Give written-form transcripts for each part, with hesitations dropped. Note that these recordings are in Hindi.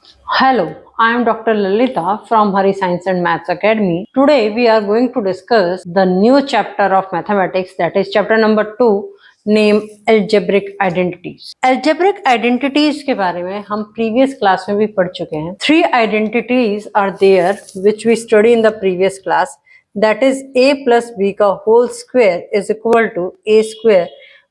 Hello, I am Dr. Lalita from Hari Science and Maths Academy. Today we are going to discuss the new chapter of mathematics, that is chapter number 2, named algebraic identities. Algebraic identities के बारे में हम previous class में भी पढ़ चुके हैं. 3 identities are there which we study in the previous class, that is a plus b का whole square is equal to a square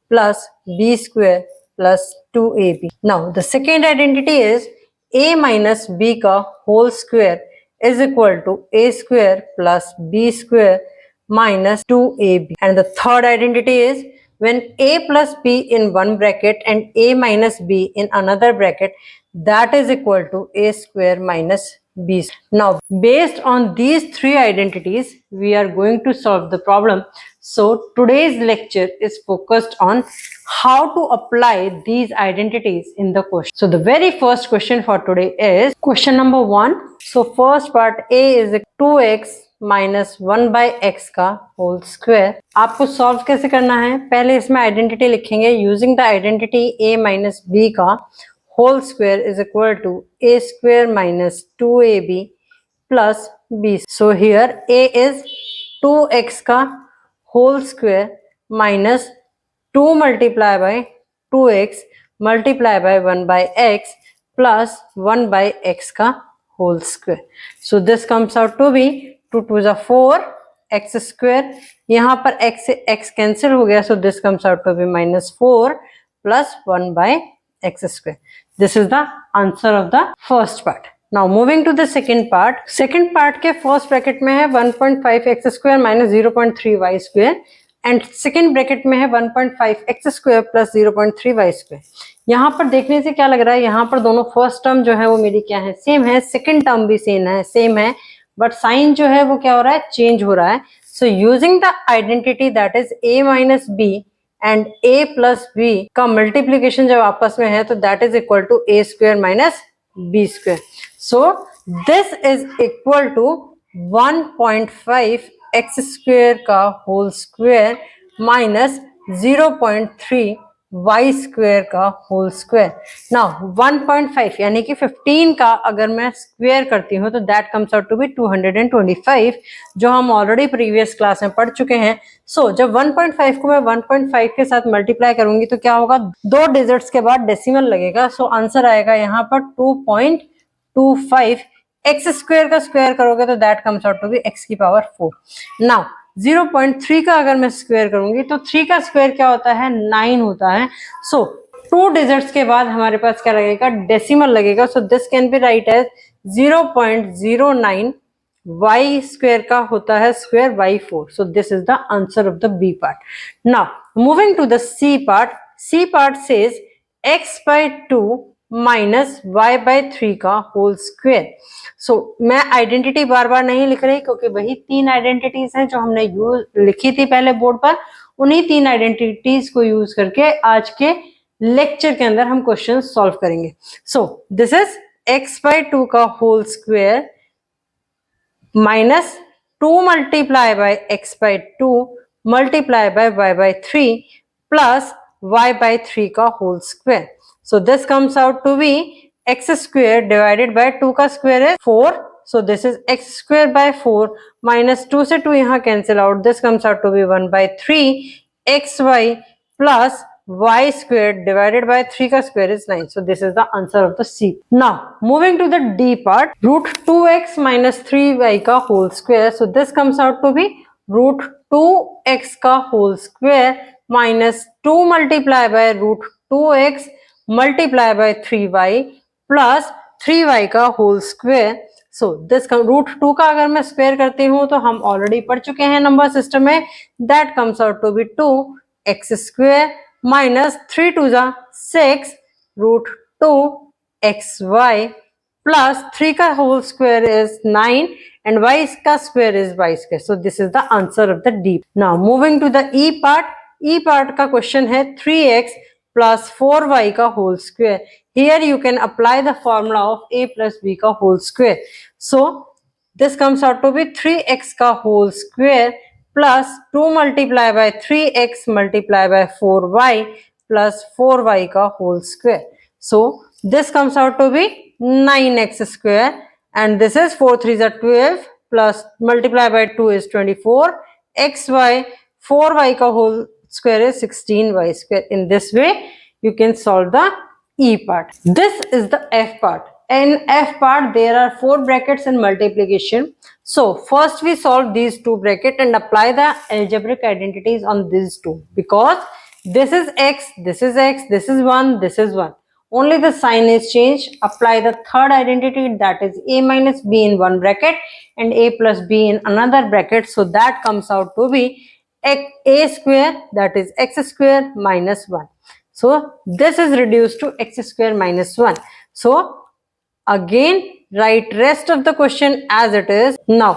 plus b square plus 2ab. Now the second identity is a minus b का whole square is equal to a square plus b square minus 2ab. And the third identity is when a plus b in one bracket and a minus b in another bracket, that is equal to a square minus b. Now based on these 3 identities we are going to solve the problem. So today's lecture is focused on how to apply these identities in the question. So the very first question for today is question number 1. So first part, a is 2x minus 1 by x का होल स्क्वायर. आपको सॉल्व कैसे करना है? पहले इसमें आइडेंटिटी लिखेंगे using the identity a minus b का whole square is equal to a square minus 2ab plus b. So here a is 2x का whole square minus 2 multiply by 2x multiply by 1 by x plus 1 by x का whole square. So this comes out to be 2 to the 4 x square. यहाँ पर x से x cancel हो गया, so this comes out to be minus 4 plus 1 by x square. This is the answer of the first part. Now moving to the second part. Second part के first bracket में है 1.5 x square minus 0.3 y square and second bracket में है 1.5 X square plus 0.3 Y square. यहाँ पर देखने से क्या लग रहा है, यहाँ पर दोनों फर्स्ट टर्म जो है वो मेरी क्या है, सेम है, सेकेंड टर्म भी सेम है, बट साइन जो है वो क्या हो रहा है, चेंज हो रहा है. So using the identity that is a minus B and a plus b का मल्टीप्लीकेशन जब आपस में है तो that is equal to a square minus B square. So this is equal to 1.5 x square का whole square minus 0.3 y square का होल स्क्वेयर. नाउ 1.5 यानी कि 15 का अगर मैं स्क्वेयर करती हूँ तो that comes out to be 225, जो हम ऑलरेडी प्रीवियस क्लास में पढ़ चुके हैं. सो जब 1.5 को मैं 1.5 के साथ मल्टीप्लाई करूंगी तो क्या होगा, 2 डिजिट्स के बाद डेसिमल लगेगा. सो आंसर आएगा यहाँ पर 2.25. एक्स स्क्वायर का स्क्वायर करोगे तो that comes out to be x की पावर 4. नाउ 0.3 का अगर मैं स्क्वायर करूंगी तो 3 का स्क्वायर क्या होता है, 9 होता है. सो 2 डिजिट्स के बाद हमारे पास क्या लगेगा, डेसिमल लगेगा. So this can be write as 0.09 y square का होता है square by 4. So this is the answer of the B part. Now moving to the C part. C part says x by 2 minus y by 3 का होल स्क्वेयर. सो मैं आइडेंटिटी बार बार नहीं लिख रही क्योंकि वही 3 आइडेंटिटीज हैं जो हमने लिखी थी पहले बोर्ड पर. उन्हीं 3 आइडेंटिटीज को यूज करके आज के लेक्चर के अंदर हम क्वेश्चन सॉल्व करेंगे. So this is x by 2 का whole square minus 2 multiply by x by 2 multiply by y by 3 plus y by 3 का whole square. So this comes out to be x square divided by 2 का square is 4. So this is x square by 4 minus 2 से 2 यहाँ cancel out. This comes out to be 1 by 3 xy plus y square divided by 3 का square is 9. So this is the answer of the C. Now moving to the D part, root 2x minus 3y का whole square. So this comes out to be root 2x का whole square minus 2 multiply by root 2x multiply by 3y plus 3y का whole square. So this root 2 का अगर मैं स्क्वायर करती हूँ तो हम ऑलरेडी पढ़ चुके हैं नंबर सिस्टम में, that comes out to be 2x square minus 3 to जा 6 रूट 2xy प्लस 3 का whole square is 9 and y का square is y square. So this is the answer of the D. Now moving to the E part. E part का क्वेश्चन है 3x plus 4y का whole square. Here you can apply the formula of a plus b का whole square. So this comes out to be 3x का whole square plus 2 multiply by 3x multiply by 4y plus 4y का whole square. So this comes out to be 9x square, and this is 4 3s are 12 plus multiply by 2 is 24 xy, 4y का whole square is 16y square. In this way you can solve the E part. This is the F part. In F part there are 4 brackets in multiplication. So first we solve these 2 brackets and apply the algebraic identities on these 2, because this is x, this is x, this is 1, this is 1. Only the sign is changed. Apply the third identity, that is a minus b in one bracket and a plus b in another bracket. So that comes out to be a square, that is x square minus 1. So this is reduced to x square minus 1. So again write rest of the question as it is. Now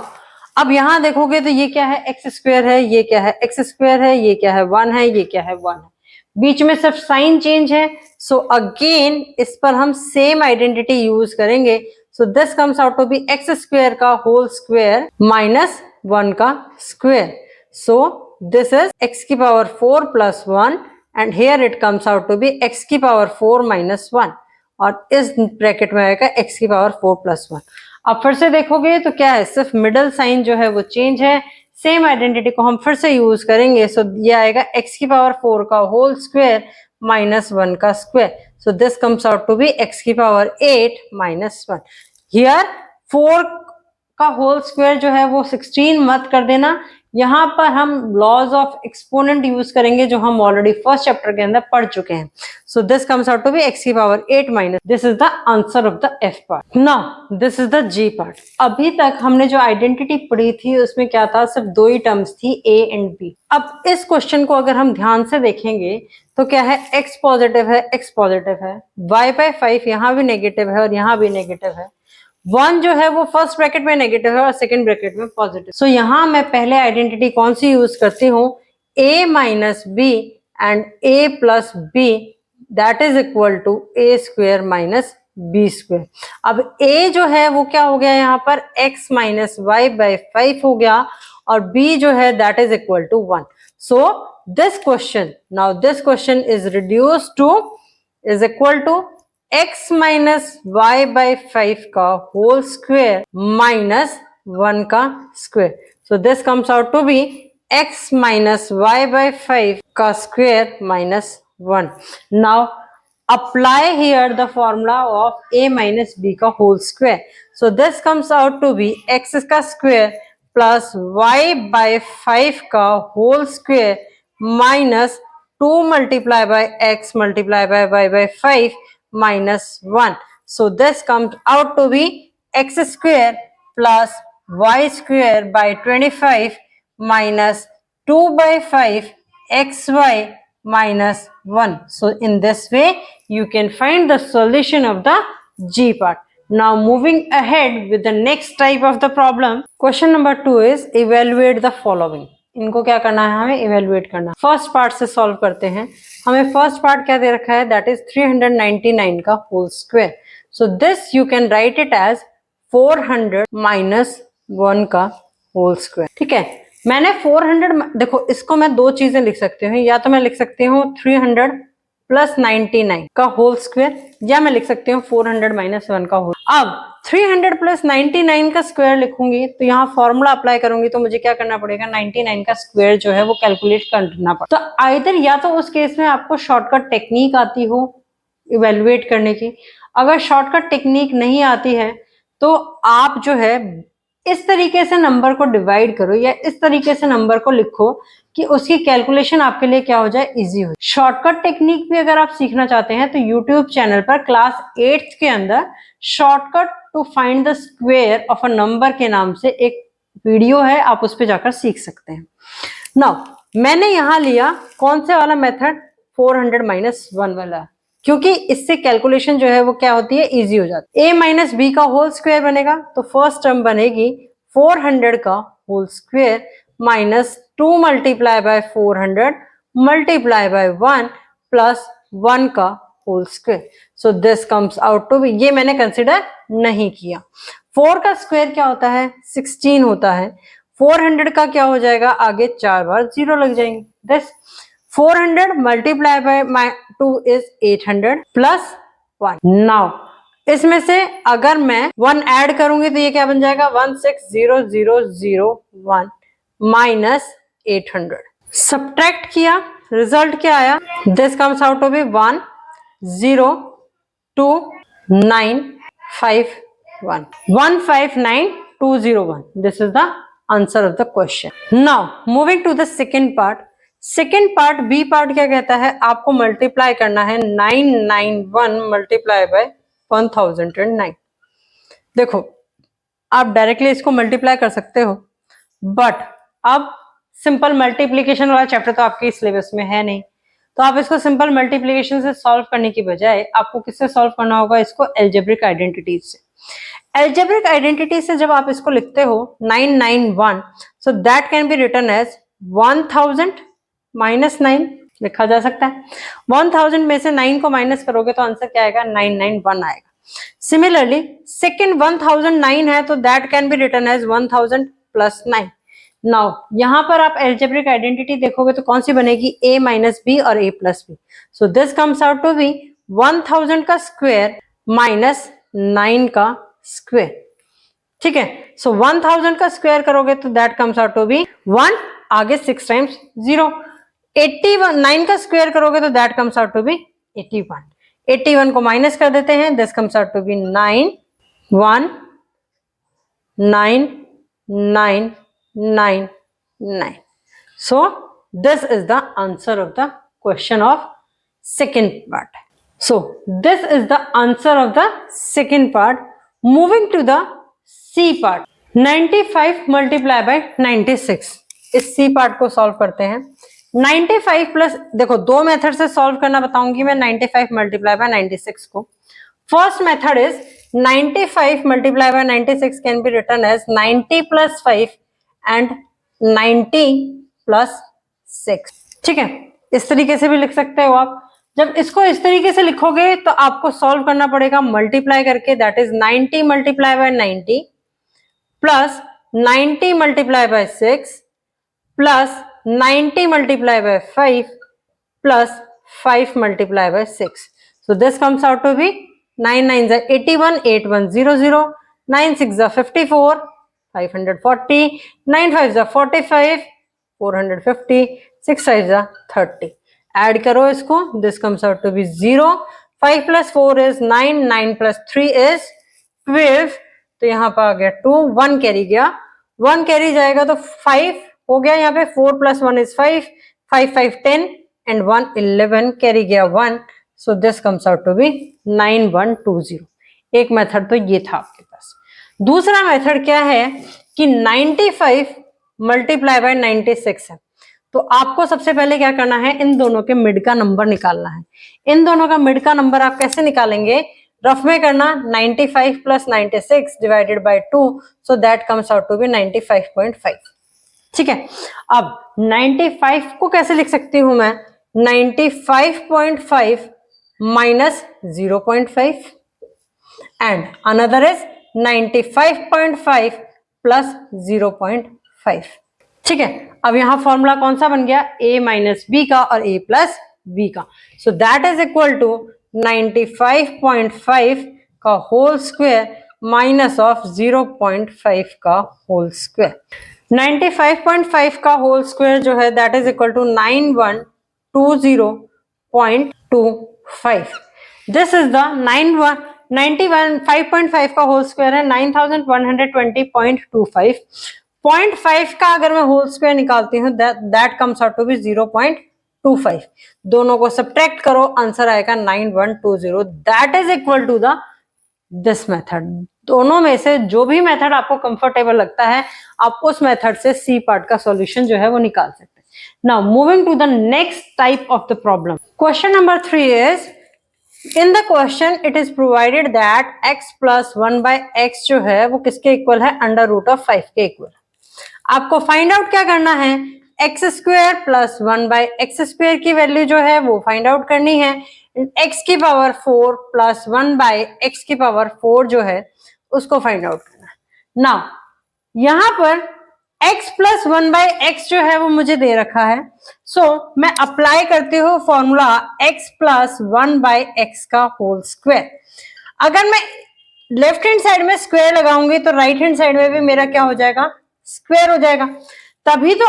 अब यहां देखोगे तो ये क्या है, एक्स स्क्वायर है, ये क्या है, एक्स स्क्वायर है, ये क्या है, 1 है, ये क्या है, 1 है, बीच में सिर्फ साइन चेंज है. सो अगेन इस पर हम सेम आइडेंटिटी यूज करेंगे. So this comes out to be x square का होल स्क्वायर माइनस 1 का square. So this is x की power 4 plus 1 and here it comes out to be x की पावर 4 माइनस 1 और इस ब्रैकेट में आएगा x की पावर 4 प्लस 1. अब फिर से देखोगे तो क्या है, सिर्फ मिडल साइन जो है वो चेंज है. सेम आइडेंटिटी को हम फिर से यूज करेंगे. सो ये आएगा x की पावर 4 का होल स्क्वायर माइनस 1 का square. So this comes out to be x की पावर 8 माइनस 1. हियर 4 का होल स्क्वायर जो है वो 16 मत कर देना. यहाँ पर हम लॉज ऑफ एक्सपोनेंट यूज करेंगे जो हम ऑलरेडी फर्स्ट चैप्टर के अंदर पढ़ चुके हैं. So this comes out to be x की power 8 minus. This is the answer of the F part. Now this is the G part. अभी तक हमने जो आइडेंटिटी पढ़ी थी उसमें क्या था, सिर्फ 2 ही टर्म्स थी, A एंड B. अब इस क्वेश्चन को अगर हम ध्यान से देखेंगे तो क्या है, x पॉजिटिव है, x पॉजिटिव है, y बाय 5 यहाँ भी नेगेटिव है और यहाँ भी नेगेटिव है. 1 जो है वो फर्स्ट ब्रैकेट में नेगेटिव है और सेकंड ब्रैकेट में पॉजिटिव. सो यहाँ मैं पहले आइडेंटिटी कौन सी यूज करती हूँ, a minus B and a plus B that is equal to a square minus B square. अब a जो है वो क्या हो गया, यहाँ पर x माइनस वाई बाई 5 हो गया और b जो है that is equal to 1. So this question, now this question is reduce to is equal to x minus Y by 5 का होल स्क्वायर माइनस 1 का square. So this comes out to be x minus Y by 5 का square minus 1. Now apply here the formula of a minus b का whole square. So this comes out to be x का स्क्वायर प्लस y बाई 5 का whole square minus 2 multiply by x multiply by y by 5 minus 1. So this comes out to be x square plus y square by 25 minus 2 by 5 xy minus 1. So in this way you can find the solution of the G part. Now moving ahead with the next type of the problem. Question number 2 is evaluate the following. इनको क्या करना है, हमें इवेलुएट करना है. फर्स्ट पार्ट से सॉल्व करते हैं. हमें फर्स्ट पार्ट क्या दे रखा है, दैट इज 399 का whole square. So this you can write it as 400 minus 1 का होल स्क्वायर. ठीक है, मैंने 400, देखो इसको मैं 2 चीजें लिख सकती हूँ. या तो मैं लिख सकती हूँ 300 प्लस 99 का होल स्क्वायर, या मैं लिख सकती हूँ 400 माइनस 1 का होल. अब 300 प्लस 99 का स्क्वायर लिखूंगी तो यहाँ फॉर्मूला अप्लाई करूंगी तो मुझे क्या करना पड़ेगा, 99 का स्क्वायर जो है वो कैलकुलेट करना पड़ेगा. तो आइदर या तो उस केस में आपको शॉर्टकट टेक्निक आती हो इवेलुएट करने की. अगर शॉर्टकट टेक्निक नहीं आती है तो आप जो है इस तरीके से नंबर को डिवाइड करो या इस तरीके से नंबर को लिखो कि उसकी कैलकुलेशन आपके लिए क्या हो जाए, इजी हो. शॉर्टकट टेक्निक भी अगर आप सीखना चाहते हैं तो यूट्यूब चैनल पर क्लास 8th के अंदर shortcut to find the square of a number के नाम से एक वीडियो है, आप उस पर जाकर सीख सकते हैं. नाउ मैंने यहां लिया कौन से वाला मेथड, 400 माइनस 1 वाला, क्योंकि इससे कैलकुलेशन जो है वो क्या होती है, इजी हो जाती है. a माइनस बी का होल स्क्वायर बनेगा तो फर्स्ट टर्म बनेगी 400 का whole square minus 2 multiply by 400 multiply by 1 plus 1 का whole square. So this comes out to be, ये मैंने कंसिडर नहीं किया. 4 का स्क्वायर क्या होता है, 16 होता है. 400 का क्या हो जाएगा, आगे 4 बार 0 लग जाएंगे. This 400 multiplied by 2 is 800 plus 1. Now इसमें से अगर मैं 1 ऐड करूंगी तो ये क्या बन जाएगा 160001 माइनस 800। सब्ट्रैक्ट किया, रिजल्ट क्या आया, this comes out to be 1029551 159201। This is the answer of the question. Now moving to the second part. Second part B part क्या कहता है, आपको मल्टीप्लाई करना है 991 मल्टीप्लाई बाय 1009। देखो आप डायरेक्टली इसको मल्टीप्लाई कर सकते हो, बट अब सिंपल मल्टीप्लीकेशन वाला चैप्टर तो आपके सिलेबस में है नहीं, तो आप इसको सिंपल मल्टीप्लीकेशन से सॉल्व करने की बजाय आपको किससे सॉल्व करना होगा, इसको एल्जेब्रिक आइडेंटिटीज से। एल्जेब्रिक आइडेंटिटी से जब आप इसको लिखते हो 991, so that can be written as 1000 minus 9 लिखा जा सकता है। 1000 में से 9 को माइनस करोगे तो आंसर क्या आएगा 991 आएगा। सिमिलरली सेकेंड 1009 है तो that can be written as 1000 plus 9। Now यहां पर आप एल्जेब्रिक आइडेंटिटी देखोगे तो कौन सी बनेगी, a माइनस बी और a plus b. So this comes out to be 1000 का स्क्वायर माइनस 9 का स्क्वायर। ठीक है, सो 1000 का स्क्वायर करोगे तो that comes out to be 1, आगे 6 टाइम्स 0। 81 9 का स्क्वायर करोगे तो that comes out to be 81। 81 को माइनस कर देते हैं, this comes out to be 9 1 9 9 9 9। So this is the answer of the question of second part. So this is the answer of the second part. Moving to the C part, 95 multiply by 96। इस C part को सॉल्व करते हैं। 95 प्लस, देखो दो मेथड से सॉल्व करना बताऊंगी मैं 95 मल्टीप्लाई बाय 96 को। First method is 95 multiply by 96 can be written as 90 plus 5 and 90 plus 6। ठीक है, इस तरीके से भी लिख सकते हो आप। जब इसको इस तरीके से लिखोगे तो आपको सॉल्व करना पड़ेगा मल्टीप्लाई करके, that is 90 multiply by 90 plus 90 multiply by 6 plus 90 multiply by 5 plus 5 multiply by 6। So this comes out to be 9 9 is 81, 8100, 9 6 is 54, 540, 9 5 is 45, 450, 6 5 is 30। Add करो इसको, this comes out to be 0। 5 plus 4 is 9, 9 plus 3 is 12, तो यहाँ पर आ गया 2, 1 कैरी गया, 1 कैरी जाएगा तो 5 हो गया यहाँ पे, 4 प्लस 1 इज 5, 5 5 10 एंड 1 11 कैरी गया 1। So this comes out to be 9120। एक मेथड तो ये था आपके पास। दूसरा मेथड क्या है कि 95 मल्टीप्लाई बाय 96 है, तो आपको सबसे पहले क्या करना है, इन दोनों के मिड का नंबर निकालना है। इन दोनों का मिड का नंबर आप कैसे निकालेंगे, रफ में करना 95 plus 96 divided by 2, so that comes out to be 95.5। ठीक है, अब 95 को कैसे लिख सकती हूं मैं, 95.5 minus 0.5 and another is 95.5 plus 0.5। ठीक है, अब यहां फॉर्मूला कौन सा बन गया, a माइनस बी का और a प्लस बी का। So that is equal to 95.5 का होल स्क्वायर माइनस ऑफ 0.5 का होल स्क्वायर। 95.5 का होल स्क्वायर जो है that is equal to 9120.25। This is the 95.5 का होल स्क्वायर है 9120.25। 0.5 का अगर मैं होल स्क्वायर निकालती हूँ that comes out to be 0.25। दोनों को सब्ट्रैक्ट करो, आंसर आएगा 9120। That is equal to the this method. दोनों में से जो भी मेथड आपको कंफर्टेबल लगता है आप उस मेथड से सी पार्ट का सॉल्यूशन जो है वो निकाल सकते हैं। Now moving to the next type of the problem. Question number 3 is, in the question it is provided that x plus 1 by x जो है वो किसके इक्वल है, अंडर रूट ऑफ 5 के इक्वल। आपको फाइंड आउट क्या करना है, x square plus 1 by x square की वैल्यू जो है वो फाइंड आउट करनी है। एक्स की पावर 4 प्लस 1 बाय एक्स की पावर 4 जो है उसको फाइंड आउट करना है। नाउ यहां पर x प्लस 1 बाय एक्स जो है वो मुझे दे रखा है, सो मैं अप्लाई करती हूँ formula x plus 1 by x का होल स्क्वायर। अगर मैं लेफ्ट हैंड साइड में स्क्वायर लगाऊंगी तो राइट हैंड साइड में भी मेरा क्या हो जाएगा, स्क्वायर हो जाएगा। तभी तो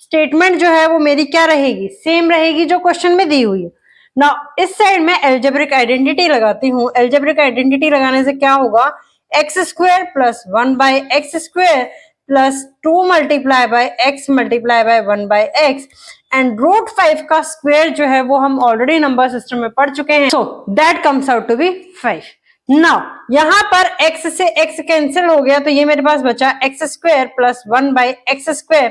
स्टेटमेंट जो है वो मेरी क्या रहेगी, सेम रहेगी जो क्वेश्चन में दी हुई है ना। इस साइड में एल्जेब्रिक आइडेंटिटी लगाती हूँ। एल्जेब्रिक आइडेंटिटी लगाने से क्या होगा, x square plus 1 by x square plus 2 multiply by x multiply by 1 by x and root 5 का स्क्वायर जो है वो हम ऑलरेडी नंबर सिस्टम में पढ़ चुके हैं। So that comes out to be 5। Now यहां पर x से x कैंसिल हो गया तो ये मेरे पास बचा x square plus 1 by x square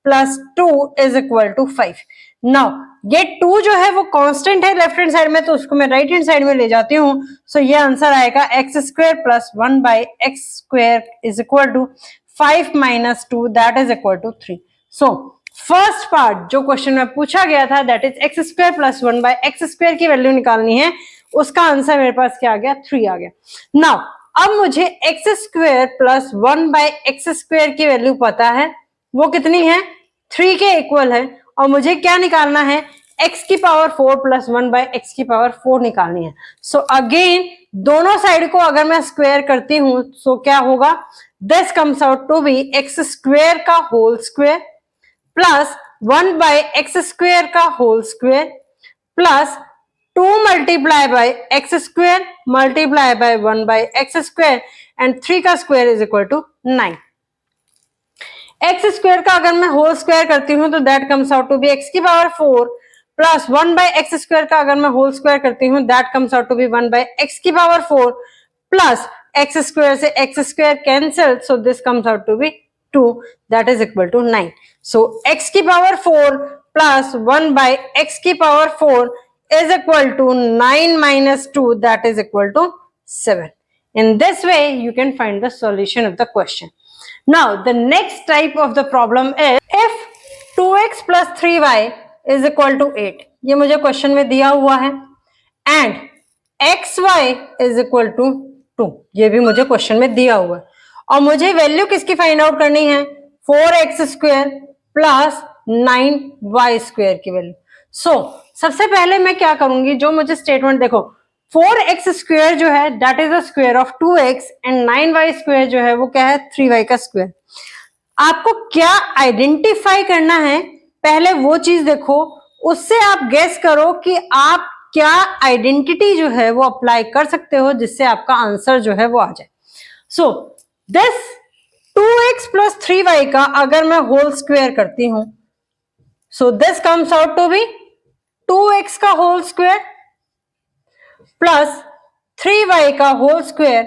plus 2 is equal to 5। Now ये 2 जो है वो कांस्टेंट है लेफ्ट हैंड साइड में, तो उसको मैं राइट हैंड साइड में ले जाती हूँ। सो ये आंसर आएगा x square plus 1 by x square is equal to 5 minus 2 that is equal to 3। So first part जो क्वेश्चन में पूछा गया था that is x square plus 1 by x square की वैल्यू निकालनी है, उसका आंसर मेरे पास क्या आ गया, 3 आ गया। नाउ अब मुझे x square plus 1 by x square की वैल्यू पता है, वो कितनी है, 3 के इक्वल है। और मुझे क्या निकालना है, x की पावर 4 प्लस 1 बाय एक्स की पावर 4 निकालनी है। सो अगेन दोनों साइड को अगर मैं स्क्वायर करती हूं सो क्या होगा, this comes out to be x square का whole square plus 1 by x square का whole square plus 2 multiply by x square multiply by 1 by x square and 3 का square is equal to 9। X square का अगर मैं होल स्क्वायर करती हूँ तो that comes out to be x की power 4 plus 1 by x square का अगर मैं होल स्क्वायर करती हूँ that comes out to be 1 by x की पावर 4 प्लस एक्स स्क्वायर से x square cancel, so this comes out to be 2 that is equal to 9। So x की पावर 4 प्लस 1 बाय एक्स की power 4 is equal to 9 minus 2 that is equal to 7. In this way you can find the solution of the question. Now the next type of the problem is if 2x plus 3y is equal to 8, ये मुझे क्वेश्चन में दिया हुआ है, and xy is equal to 2, ये भी मुझे क्वेश्चन में दिया हुआ है, और मुझे वैल्यू किसकी फाइंड आउट करनी है, 4x square plus 9y square की वैल्यू। सो सबसे पहले मैं क्या करूंगी, जो मुझे स्टेटमेंट देखो 4x स्क्वायर जो है that is the square of 2x and 9y square जो है वो क्या है, 3y का स्क्वायर। आपको क्या आइडेंटिफाई करना है, पहले वो चीज देखो, उससे आप गेस करो कि आप क्या आइडेंटिटी जो है वो अप्लाई कर सकते हो जिससे आपका आंसर जो है वो आ जाए। So this 2x plus 3y का अगर मैं होल स्क्वायर करती हूं so this comes out to be 2x का होल स्क्वायर प्लस 3y का whole square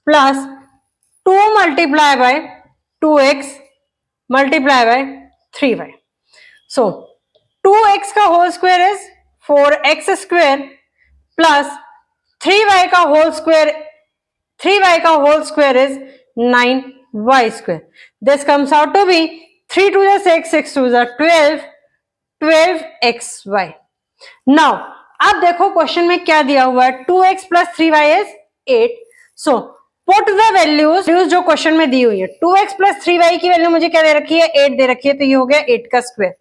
plus 2 multiply by 2x multiply by 3y। So 2x का whole square is 4x square plus 3y का होल स्क्वायर, 3y का whole square is 9y square. This comes out to be 3 2 6 6 2 12 12xy। Now अब देखो क्वेश्चन में क्या दिया हुआ है, 2x plus 3y is 8। So put the values जो क्वेश्चन में दी हुई है, 2x प्लस 3y की वैल्यू मुझे क्या दे रखी है, 8 दे रखी है, तो ये हो गया 8 का स्क्वायर।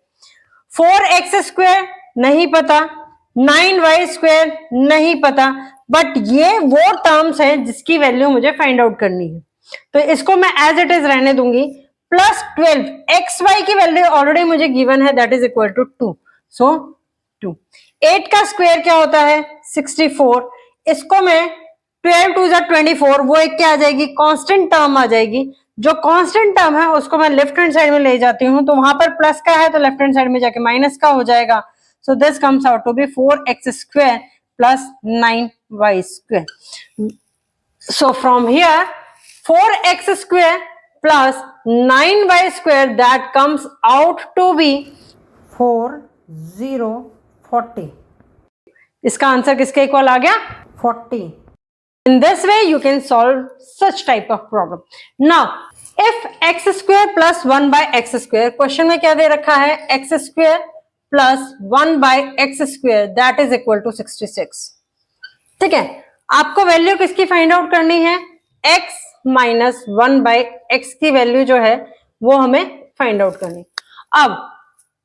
4x स्क्वायर नहीं पता, 9y स्क्वायर नहीं पता, बट ये वो टर्म्स हैं जिसकी वैल्यू मुझे फाइंड आउट करनी है, तो इसको मैं एज इट इज रहने दूंगी। प्लस 12 xy की वैल्यू ऑलरेडी मुझे गिवन है दैट इज इक्वल टू 2, सो 2। 8 का स्क्वायर क्या होता है, 64, इसको मैं 12 2 24, वो एक क्या आ जाएगी, कांस्टेंट टर्म आ जाएगी। जो कांस्टेंट टर्म है उसको मैं लेफ्ट हैंड साइड में ले जाती हूँ, तो वहां पर प्लस का है तो लेफ्ट हैंड साइड में जाके माइनस का हो जाएगा। So this comes out to be 4x square plus 9y square. So from here 4x square plus 9y square that comes out to be 4040। इसका आंसर किसके इक्वल आ गया, 40। In this way you can solve such type of problem. Now if x square plus 1 by x square, question में क्या दे रखा है, x square plus 1 by x square that is equal to 66। ठीक है, आपको वैल्यू किसकी फाइंड आउट करनी है, x माइनस 1 बाय एक्स की वैल्यू जो है वो हमें फाइंड आउट करनी। अब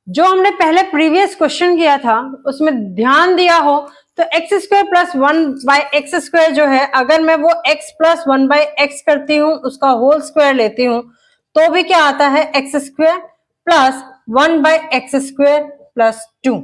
जो हमने पहले प्रीवियस क्वेश्चन किया था उसमें ध्यान दिया हो तो एक्स स्क्वायर प्लस 1/x² जो है, अगर मैं वो x प्लस 1/x करती हूँ, उसका होल स्क्वायर लेती हूँ, तो भी क्या आता है, x² plus 1/x² plus 2,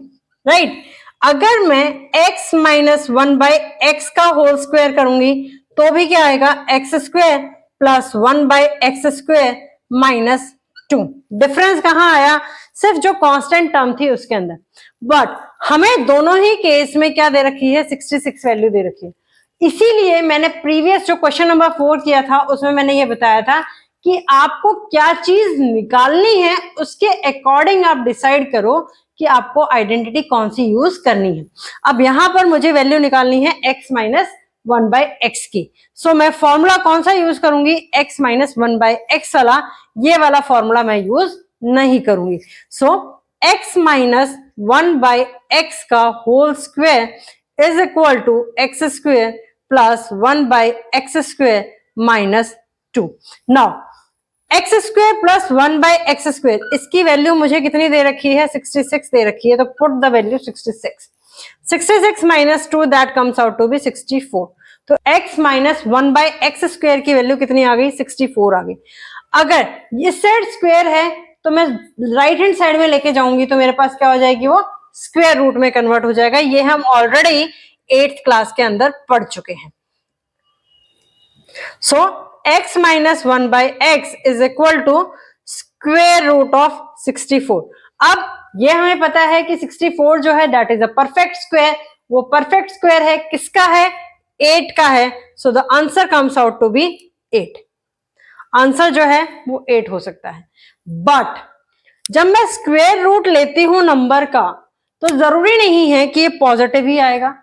right. अगर मैं x माइनस 1/x का होल स्क्वायर करूंगी तो भी क्या आएगा, x² plus 1/x² minus 2। Difference कहां आया, सिर्फ जो कांस्टेंट टर्म थी उसके अंदर। बट हमें दोनों ही केस में क्या दे रखी है, 66 वैल्यू दे रखी है। इसीलिए मैंने प्रीवियस जो क्वेश्चन नंबर 4 किया था उसमें मैंने ये बताया था कि आपको क्या चीज निकालनी है, उसके अकॉर्डिंग आप डिसाइड करो कि आपको आइडेंटिटी कौन सी यूज करनी है। अब यहां पर मुझे वैल्यू निकालनी है x माइनस 1/x की। सो मैं फॉर्मूला कौन सा यूज करूंगी, x माइनस 1/x वाला, ये वाला फॉर्मूला मैं यूज नहीं करूंगी। सो x माइनस 1/x का whole square is equal to x² plus 1/x² minus 2। Now x² plus 1/x², इसकी वैल्यू मुझे कितनी दे रखी है, 66 दे रखी है, तो put the value 66 minus 2 that comes out to be 64। तो x माइनस 1/x² की वैल्यू कितनी आ गई, 64 आ गई। अगर ये साइड स्क्वायर है तो मैं राइट हैंड साइड में लेके जाऊंगी तो मेरे पास क्या हो जाएगी, वो स्क्वायर रूट में कन्वर्ट हो जाएगा। ये हम ऑलरेडी 8th क्लास के अंदर पढ़ चुके हैं। So x minus 1/x is equal to square root of 64। अब ये हमें पता है कि 64 जो है that is a perfect square. वो परफेक्ट स्क्वायर है किसका है, 8 का है। So the answer comes out to be 8। Answer जो है वो 8 हो सकता है। बट जब मैं स्क्वायर रूट लेती हूं नंबर का तो जरूरी नहीं है कि ये पॉजिटिव ही आएगा,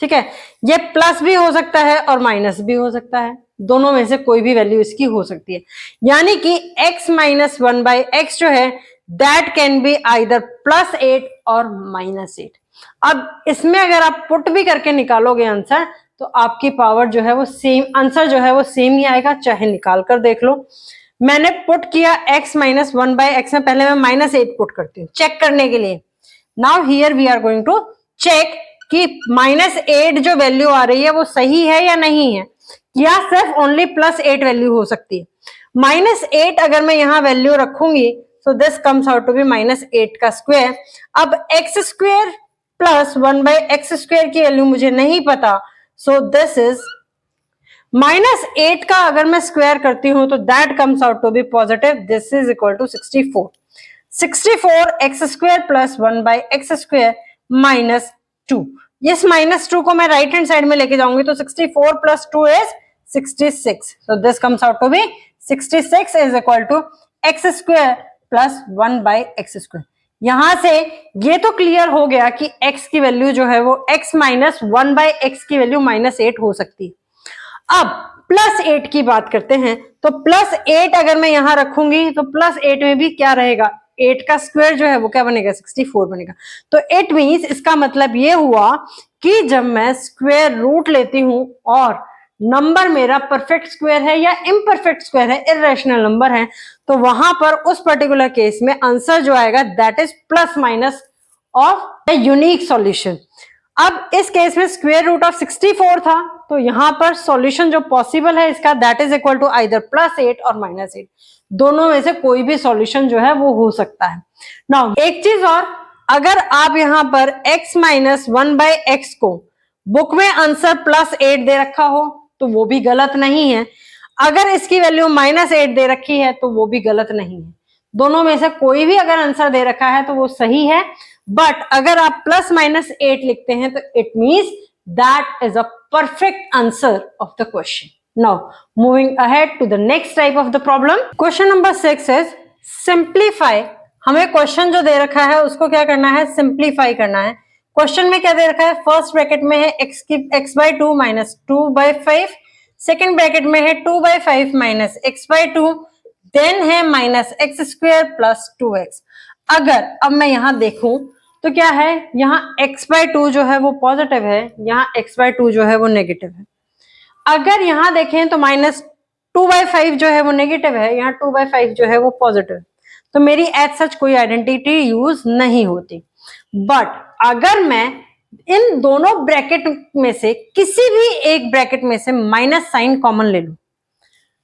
ठीक है। ये प्लस भी हो सकता है और माइनस भी हो सकता है, दोनों में से कोई भी वैल्यू इसकी हो सकती है। यानी कि x माइनस 1/x जो है that can be either plus 8 और माइनस 8। अब इसमें अगर आप पुट भी करके निकालोगे आंसर तो आपकी पावर जो है वो सेम, आंसर जो है वो सेम ही आएगा, चाहे निकाल कर देख लो। मैंने पुट किया x माइनस 1/x में, पहले मैं माइनस 8 पुट करती हूँ चेक करने के लिए। Now here we are going to check कि -8 जो वैल्यू आ रही है वो सही है या नहीं है, या सिर्फ ओनली +8 वैल्यू हो सकती है। -8 अगर मैं यहां वैल्यू रखूंगी so this comes out to be -8 का स्क्वायर। अब x² प्लस 1/x² की वैल्यू मुझे नहीं पता, सो दिस इज -8 का अगर मैं स्क्वायर करती हूं तो that comes out to be positive, this is equal to 64 x² plus 1/x² minus 2। इस -2 को मैं राइट हैंड साइड में लेके जाऊंगी तो 64 plus 2 is 66। So this comes out to be 66 is equal to x² plus 1/x²। यहां से ये तो क्लियर हो गया कि x की वैल्यू जो है वो x माइनस 1/x की वैल्यू -8 हो सकती है। अब +8 की बात करते हैं तो +8 अगर मैं यहां रखूंगी तो +8 में भी क्या रहेगा, 8 का स्क्वायर जो है वो क्या बनेगा, 64 बनेगा। तो इट मींस इसका मतलब ये हुआ कि जब मैं स्क्वायर रूट लेती हूं और नंबर मेरा परफेक्ट स्क्वायर है या इम्परफेक्ट स्क्वायर है, इरेशनल नंबर है, तो वहां पर उस पर्टिकुलर केस में आंसर जो आएगा that is plus minus of the unique solution. अब इस केस में स्क्वायर रूट ऑफ 64 था तो यहां पर सॉल्यूशन जो पॉसिबल है इसका that is equal to either +8 और -8, दोनों में से कोई भी सॉल्यूशन जो है वो हो सकता है। नाउ एक चीज और, अगर आप यहां पर x माइनस 1/x को बुक में आंसर +8 दे रखा हो तो वो भी गलत नहीं है, अगर इसकी वैल्यू -8 दे रखी है तो वो भी गलत नहीं है। दोनों में से कोई भी अगर आंसर दे रखा है तो वो सही है। बट अगर आप +-8 लिखते हैं तो it means that is a perfect answer of the question. Now moving ahead to the next type of the problem. Question number 6 is simplify. हमें क्वेश्चन जो दे रखा है उसको क्या करना है, सिंप्लीफाई करना है। क्वेश्चन में क्या दे रखा है, फर्स्ट ब्रैकेट में है x/2 माइनस 2/5, सेकेंड ब्रैकेट में है 2/5 माइनस x/2, देन है -x² प्लस 2x। अगर अब मैं यहां देखूं तो क्या है, यहाँ x/2 जो है वो पॉजिटिव है, यहाँ x/2 जो है वो नेगेटिव है। अगर यहां देखें तो -2/5 जो है वो नेगेटिव है, यहाँ 2/5 जो है वो पॉजिटिव है। तो मेरी एज सच कोई आइडेंटिटी यूज नहीं होती। बट अगर मैं इन दोनों ब्रैकेट में से किसी भी एक ब्रैकेट में से माइनस साइन कॉमन ले लूं,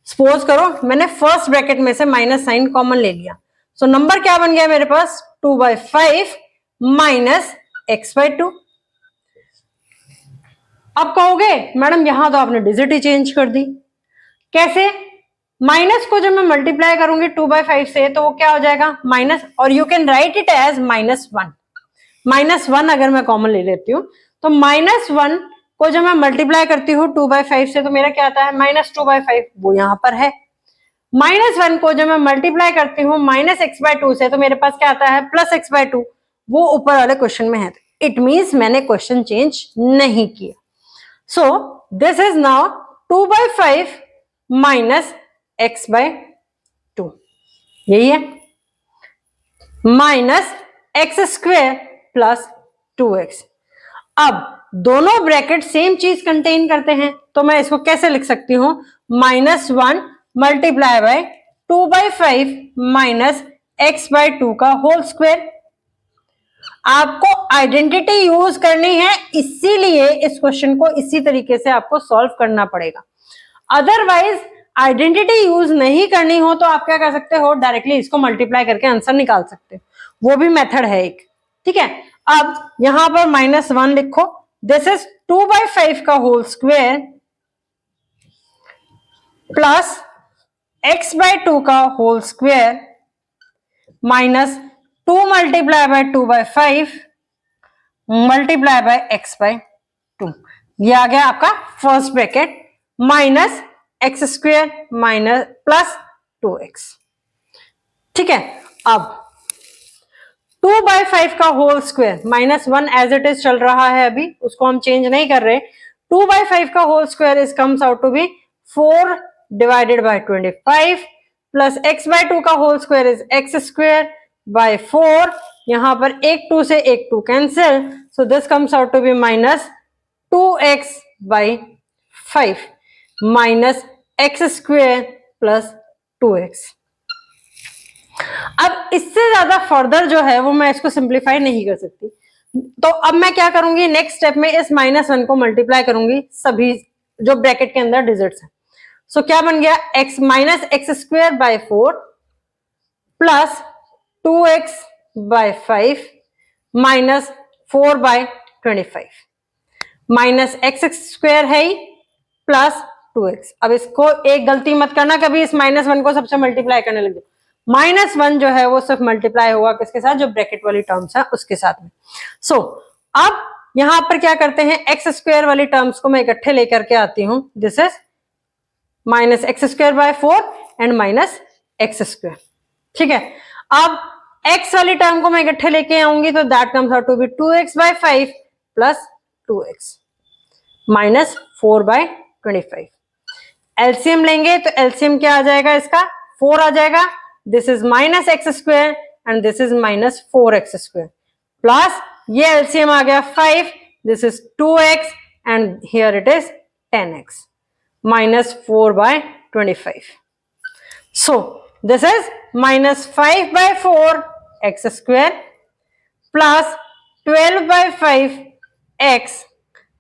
सपोज करो मैंने फर्स्ट ब्रैकेट में से माइनस साइन कॉमन ले लिया, सो नंबर क्या बन गया मेरे पास 2/5 माइनस x/2। अब कहोगे मैडम यहां तो आपने डिजिट ही चेंज कर दी, कैसे? माइनस को जब मैं मल्टीप्लाई करूंगी 2/5 से तो वो क्या हो जाएगा माइनस, और you can write it as -1। -1 अगर मैं कॉमन ले लेती हूँ तो -1 को जब मैं मल्टीप्लाई करती हूँ 2/5 से तो मेरा क्या आता है -2/5, वो यहां पर है। -1 को जब मैं मल्टीप्लाई करती हूँ -x/2 से तो मेरे पास क्या आता है +x/2, वो ऊपर वाले क्वेश्चन में है। इट मीन्स मैंने क्वेश्चन चेंज नहीं किया। सो this is now 2/5 minus x/2, यही है, माइनस x² प्लस 2x। अब दोनों ब्रैकेट सेम चीज कंटेन करते हैं तो मैं इसको कैसे लिख सकती हूं -1 मल्टीप्लाई बाय 2/5 माइनस x/2 का होल स्क्वायर। आपको आइडेंटिटी यूज करनी है, इसीलिए इस क्वेश्चन को इसी तरीके से आपको सॉल्व करना पड़ेगा। अदरवाइज आइडेंटिटी यूज नहीं करनी हो तो आप क्या कर सकते हो, डायरेक्टली इसको मल्टीप्लाई करके आंसर निकाल सकते हो, वो भी मेथड है एक। ठीक है, अब यहां पर -1 लिखो, दिस इज 2/5 का होल स्क्वायर प्लस x/2 का whole square minus 2 multiply by 2/5 multiply by x/2। ये आ गया आपका first bracket, minus x² minus plus 2x। ठीक है, अब 2/5 का whole square, -1 as it is चल रहा है अभी, उसको हम चेंज नहीं कर रहे। 2/5 का whole square is comes out to be 4 divided by 25 plus x/2 का whole square is x² by 4। यहां पर एक 2 से एक 2 cancel, so this comes out to be -2x by 5 minus x² plus 2x। अब इससे ज्यादा फर्दर जो है वो मैं इसको सिंप्लीफाई नहीं कर सकती, तो अब मैं क्या करूंगी, नेक्स्ट स्टेप में इस -1 को मल्टीप्लाई करूंगी सभी जो ब्रैकेट के अंदर डिजिट्स हैं। सो क्या बन गया x minus x² by 4 plus 2x by 5 minus 4 by 25 minus x² है ही प्लस 2x। अब इसको एक गलती मत करना कभी, इस -1 को सबसे मल्टीप्लाई करने लगे, -1 जो है वो सिर्फ मल्टीप्लाई होगा किसके साथ, जो ब्रैकेट वाली टर्म्स है उसके साथ में। सो अब यहां पर क्या करते हैं, x² वाली टर्म्स को मैं इकट्ठे लेकर के आती हूं, this is -x² by 4 and minus x²। ठीक है, अब x वाली टर्म को मैं इकट्ठे लेके आऊंगी तो that comes out to be 2x by 5 plus 2x minus 4 by 25। LCM लेंगे तो एलसीएम क्या आ जाएगा, इसका 4 आ जाएगा, this is -x² and this is -4x² plus ये एलसीएम आ गया 5, this is 2x and here it is 10x minus 4 by 25। So this is -5 by 4 x² plus 12 by 5 x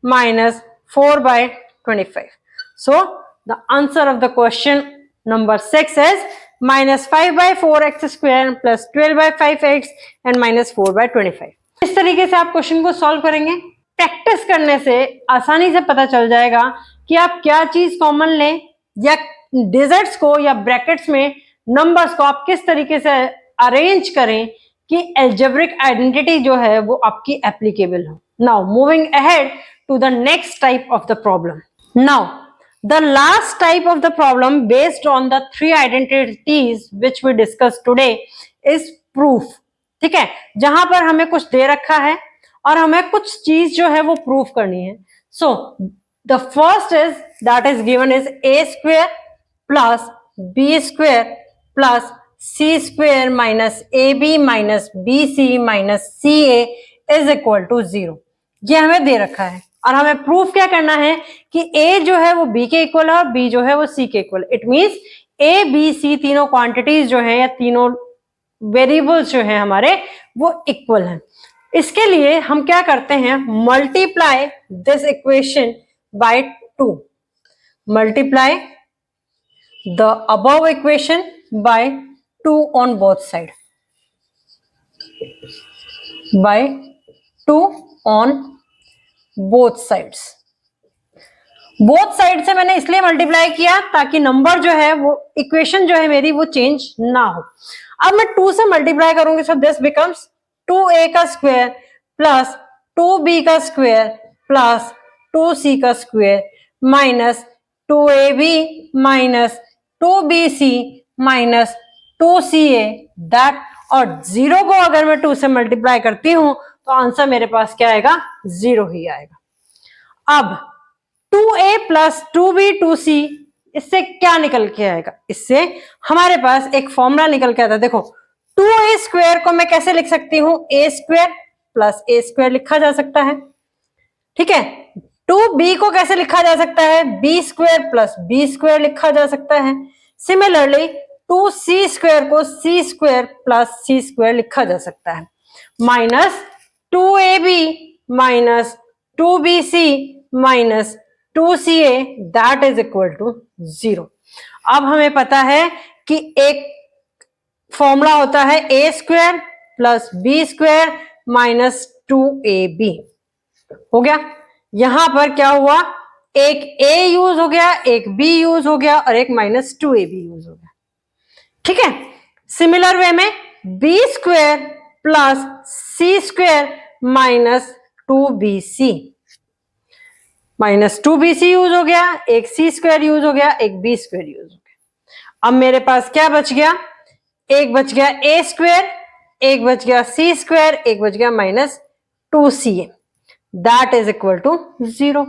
minus 4 by 25. So the answer of the question number 6 is -5 by 4x square plus 12 by 5x and minus 4 by 25. इस तरीके से आप क्वेश्चन को सॉल्व करेंगे। प्रैक्टिस करने से आसानी से पता चल जाएगा कि आप क्या चीज कॉमन लें, या डिजिट्स को या ब्रैकेट्स में नंबर्स को आप किस तरीके से अरेंज करें कि एल्जेब्रिक आइडेंटिटी जो है वो आपकी एप्लीकेबल हो। Now moving ahead to the next type of the problem. Now the last type of the problem based on the three identities which we discussed today is proof. ठीक है, जहां पर हमें कुछ दे रखा है और हमें कुछ चीज जो है वो प्रूफ करनी है। So the first is that is given is a square plus b square plus c square minus ab minus bc minus ca is equal to 0। ये हमें दे रखा है और हमें प्रूफ क्या करना है कि a जो है वो b के इक्वल है और b जो है वो c के equal. It means a b c तीनों क्वांटिटीज जो है या तीनों वेरिएबल्स जो है हमारे वो इक्वल हैं। इसके लिए हम क्या करते हैं, multiply this equation by 2, multiply the above equation by 2 on both side, by 2 on both sides. Both side से मैंने इसलिए मल्टीप्लाई किया ताकि नंबर जो है वो, इक्वेशन जो है मेरी वो चेंज ना हो। अब मैं 2 से मल्टीप्लाई करूंगी, सो दिस बिकम्स 2a का स्क्वायर प्लस 2b का स्क्वायर प्लस 2c का square minus 2ab minus 2bc minus 2ca that, और 0 को अगर मैं 2 से मल्टीप्लाई करती हूं तो आंसर मेरे पास क्या आएगा, 0 ही आएगा। अब 2a प्लस 2b 2c, इससे क्या निकल के आएगा, इससे हमारे पास एक फॉर्मूला निकल के आता है। देखो 2a स्क्वायर को मैं कैसे लिख सकती हूं, a square plus a square लिखा जा सकता है, ठीक है। 2b को कैसे लिखा जा सकता है, b square plus b square लिखा जा सकता है। सिमिलरली 2c स्क्वायर को c square plus c square लिखा जा सकता है, minus 2ab minus 2bc minus 2ca that is equal to 0। अब हमें पता है कि एक फॉर्मूला होता है a square plus b square minus 2ab, हो गया। यहां पर क्या हुआ, एक a यूज हो गया, एक b यूज हो गया और एक माइनस 2ab यूज हो गया, ठीक है। सिमिलर वे में b square plus c square minus 2bc, minus 2bc use हो गया, एक c स्क्वायर यूज हो गया, एक b स्क्वायर यूज हो गया। अब मेरे पास क्या बच गया, एक बच गया a स्क्वायर, एक बच गया c स्क्वायर, एक बच गया minus 2ca that is equal to 0।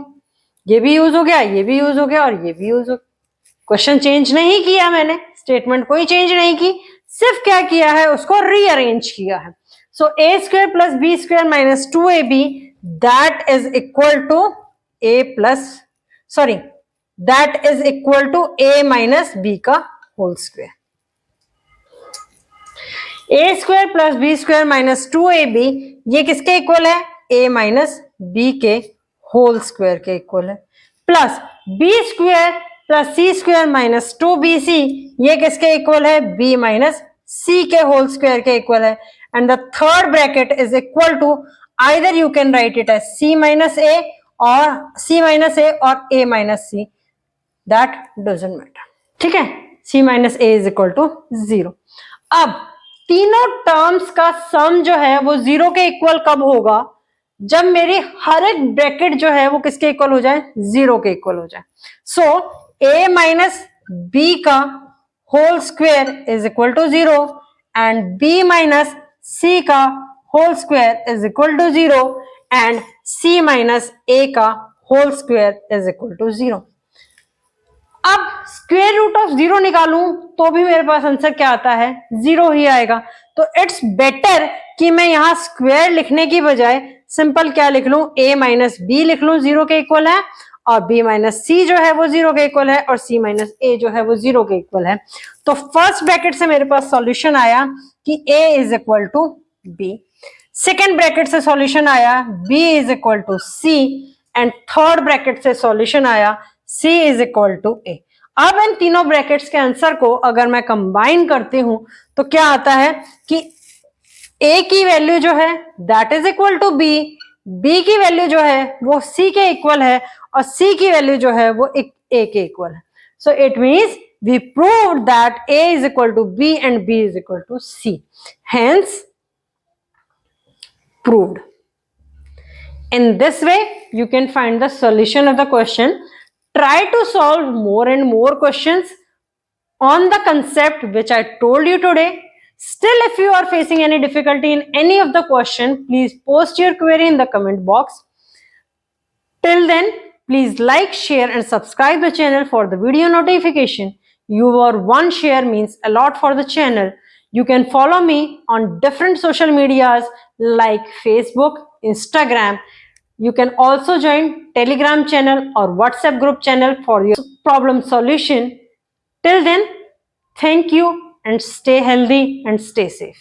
ये भी यूज हो गया, ये भी यूज हो गया और ये भी यूज हो गया। क्वेश्चन चेंज नहीं किया मैंने, स्टेटमेंट कोई चेंज नहीं की, सिर्फ क्या किया है, उसको रीअरेंज किया है। So a square plus b square minus 2ab that is equal to a plus, sorry, that is equal to a minus b का whole square. a square plus b square minus 2ab ये किसके इक्वल है, a माइनस b के होल स्क्वायर के इक्वल है, plus b square plus c square minus 2bc ये किसके इक्वल है, b माइनस c के होल स्क्वायर के इक्वल है। And the third bracket is equal to, either you can write it as c minus a और c माइनस a और a minus c, that doesn't matter, ठीक है। c minus a is equal to 0। अब तीनों टर्म्स का सम जो है वो 0 के इक्वल कब होगा, जब मेरी हर एक ब्रैकेट जो है वो किसके इक्वल हो जाए, 0 के इक्वल हो जाए। सो a माइनस b का whole square is equal to 0 and b minus c का whole square is equal to 0 and c minus a का whole square is equal to 0। अब स्क्वायर रूट ऑफ 0 निकालूं तो भी मेरे पास आंसर क्या आता है, 0 ही आएगा। तो इट्स बेटर कि मैं यहां स्क्वायर लिखने की बजाय सिंपल क्या लिख लूं, a माइनस b लिख लूं 0 के इक्वल है, और b माइनस c जो है वो 0 के इक्वल है, और c माइनस a जो है वो 0 के इक्वल है। तो फर्स्ट ब्रैकेट से मेरे पास सॉल्यूशन आया कि a is equal to b, second bracket से सॉल्यूशन आया b is equal to c, and third bracket से सॉल्यूशन आया c is equal to a। अब इन तीनों ब्रैकेट्स के आंसर को अगर मैं कंबाइन करती हूं तो क्या आता है कि a की वैल्यू जो है that is equal to b, b की वैल्यू जो है वो c के इक्वल है, और c की वैल्यू जो है वो a के इक्वल है। So it means we proved that a is equal to b and b is equal to c, hence proved. In this way you can find the solution of the question. Try to solve more and more questions on the concept which I told you today. Still, if you are facing any difficulty in any of the question, please post your query in the comment box. Till then, please like, share and subscribe the channel for the video notification. Your one share means a lot for the channel. You can follow me on different social medias like Facebook, Instagram. You can also join Telegram channel or WhatsApp group channel for your problem solution. Till then, thank you and stay healthy and stay safe.